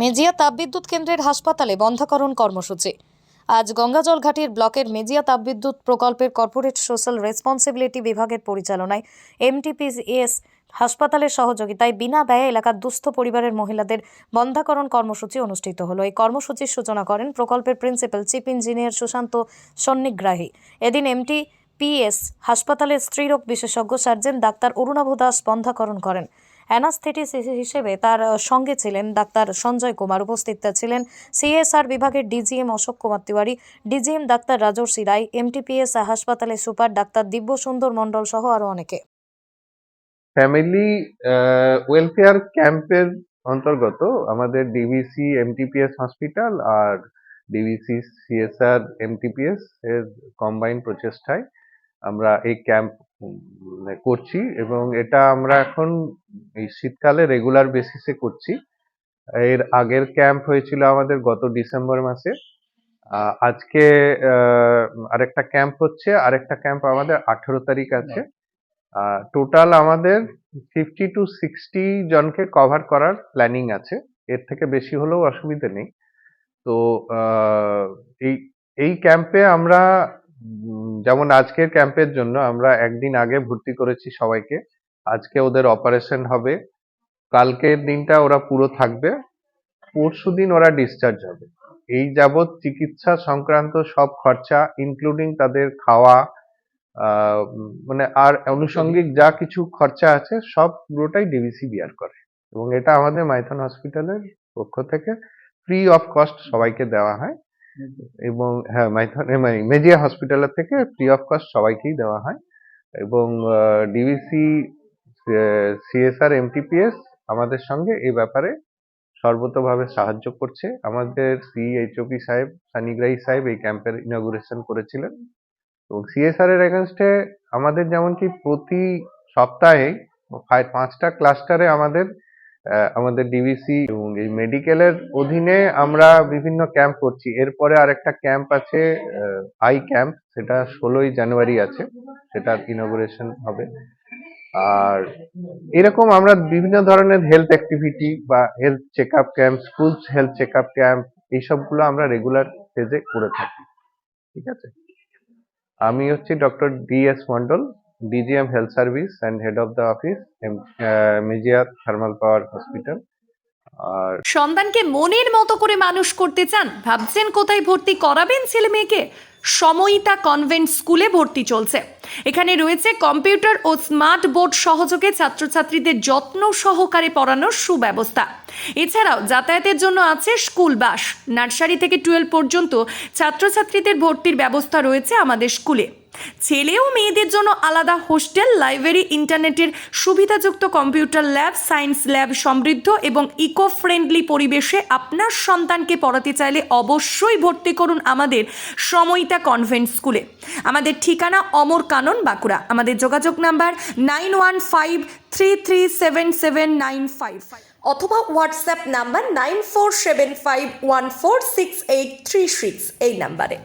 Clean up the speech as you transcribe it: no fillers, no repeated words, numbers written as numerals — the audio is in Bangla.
মেজিয়া তাপবিদ্যুৎ কেন্দ্রের হাসপাতালে বন্ধকরণ কর্মসূচি। আজ গঙ্গাজল ঘাটির ব্লকের মেজিয়া তাপবিদ্যুৎ প্রকল্পের কর্পোরেট সোশ্যাল রেসপন্সিবিলিটি বিভাগের পরিচালনায় এমটিপিএস হাসপাতালের সহযোগিতায় বিনা ব্যয়ে এলাকার দুস্থ পরিবারের মহিলাদের বন্ধাকরণ কর্মসূচি অনুষ্ঠিত হলো। এই কর্মসূচির সূচনা করেন প্রকল্পের প্রিন্সিপাল চিফ ইঞ্জিনিয়ার সুশান্ত সন্নিগ্রাহী। এদিন এমটিপিএস হাসপাতালের স্ত্রীরোগ বিশেষজ্ঞ সার্জন ডাক্তার অরুণাভ দাস বন্ধাকরণ করেন। অ্যানাস্থেটিস্ট হিসেবে তার সঙ্গে ছিলেন ডাক্তার সঞ্জয় কুমার। উপস্থিত ছিলেন সিএসআর বিভাগের ডিজিএম অশোক কুমার তিওয়ারি, ডিজিএম ডাক্তার রাজর্ষি রায়, এমটিপিএস হাসপাতালের সুপার ডাক্তার দিব্য সুন্দর মণ্ডল সহ আরো অনেকে। ফ্যামিলি ওয়েলফেয়ার ক্যাম্পের অন্তর্গত আমাদের ডিভিসি এমটিপিএস হসপিটাল আর ডিভিসি সিএসআর এমটিপিএস এর কম্বাইন প্রচেষ্টায় আমরা এই ক্যাম্প করছি এবং এটা আমরা এখন এই শীতকালে রেগুলার বেসিসে করছি। এর আগের ক্যাম্প হয়েছিল আমাদের গত ডিসেম্বর মাসে। আজকে আরেকটা ক্যাম্প হচ্ছে, আরেকটা ক্যাম্প আমাদের 18 তারিখ আছে। টোটাল আমাদের 50 to 60 জনকে কভার করার প্ল্যানিং আছে, এর থেকে বেশি হলেও অসুবিধা নেই। তো এই ক্যাম্পে আমরা যেমন আজকের ক্যাম্পের জন্য আমরা একদিন আগে ভর্তি করেছি সবাইকে। আজকে ওদের অপারেশন হবে, কালকের দিনটা ওরা পুরো থাকবে, পরশুদিন ওরা ডিসচার্জ হবে। এই যাবৎ চিকিৎসা সংক্রান্ত সব খরচা ইনক্লুডিং তাদের খাওয়া মানে আর আনুষঙ্গিক যা কিছু খরচা আছে সব পুরোটাই ডিভিসি বিয়ার করে এবং এটা আমাদের মাইথন হসপিটালের পক্ষ থেকে ফ্রি অফ কস্ট সবাইকে দেওয়া হয়। এবং হ্যাঁ, মাইথন মেজিয়া হসপিটালের থেকে ফ্রি অফ কস্ট সবাইকেই দেওয়া হয় এবং ডিভিসি সিএসআর এমটিপিএস আমাদের সঙ্গে এই ব্যাপারে সর্বতভাবে সাহায্য করছে। আমাদের সিএইচওপি সাহেব সানিগ্রাহী সাহেব এই ক্যাম্পের ইনগুরেশন করেছিলেন এবং সিএসআর এর এগেনস্টে আমাদের যেমন কি প্রতি সপ্তাহে 5টা ক্লাস্টারে আমাদের ডিভিসি এবং এই মেডিকেলের অধীনে আমরা বিভিন্ন ক্যাম্প করছি। এরপরে আরেকটা ক্যাম্প আছে আই ক্যাম্প, সেটা 16ই জানুয়ারি আছে, সেটার ইনগুরেশন হবে। আর এরকম আমরা বিভিন্ন ধরনের হেলথ অ্যাক্টিভিটি বা health check up camp, school health check up camp, এইসবগুলো আমরা রেগুলার ফেজে করে থাকি। ঠিক আছে, আমি হচ্ছি doctor DS Mondal, DGM health service and head of the office Mejia thermal power hospital. আর সন্তানকে মনের মতো করে মানুষ করতে চান, ভাবছেন কোথায় ভর্তি করাবেন ছেলে মেয়েকে? সময়িতা কনভেন্ট স্কুলে ভর্তি চলছে। এখানে রয়েছে কম্পিউটার ও স্মার্ট বোর্ড সহযোগে ছাত্রছাত্রীদের যত্ন সহকারে পড়ানোর সুব্যবস্থা। এছাড়াও যাতায়াতের জন্য আছে স্কুল বাস। নার্সারি থেকে 12 পর্যন্ত ছাত্রছাত্রীদের ভর্তির ব্যবস্থা রয়েছে আমাদের স্কুলে। ছেলে ও মেয়েদের জন্য আলাদা হোস্টেল, লাইব্রেরি, ইন্টারনেটের সুবিধাযুক্ত কম্পিউটার ল্যাব, সায়েন্স ল্যাব সমৃদ্ধ এবং ইকো ফ্রেন্ডলি পরিবেশে আপনার সন্তানকে পড়াতে চাইলে অবশ্যই ভর্তি করুন আমাদের সময়িতা কনভেন্ট স্কুলে। আমাদের ঠিকানা অমর কানন, বাঁকুড়া। আমাদের যোগাযোগ নাম্বার 9153377955 অথবা হোয়াটসঅ্যাপ নাম্বার 9475146836 এই নাম্বারে।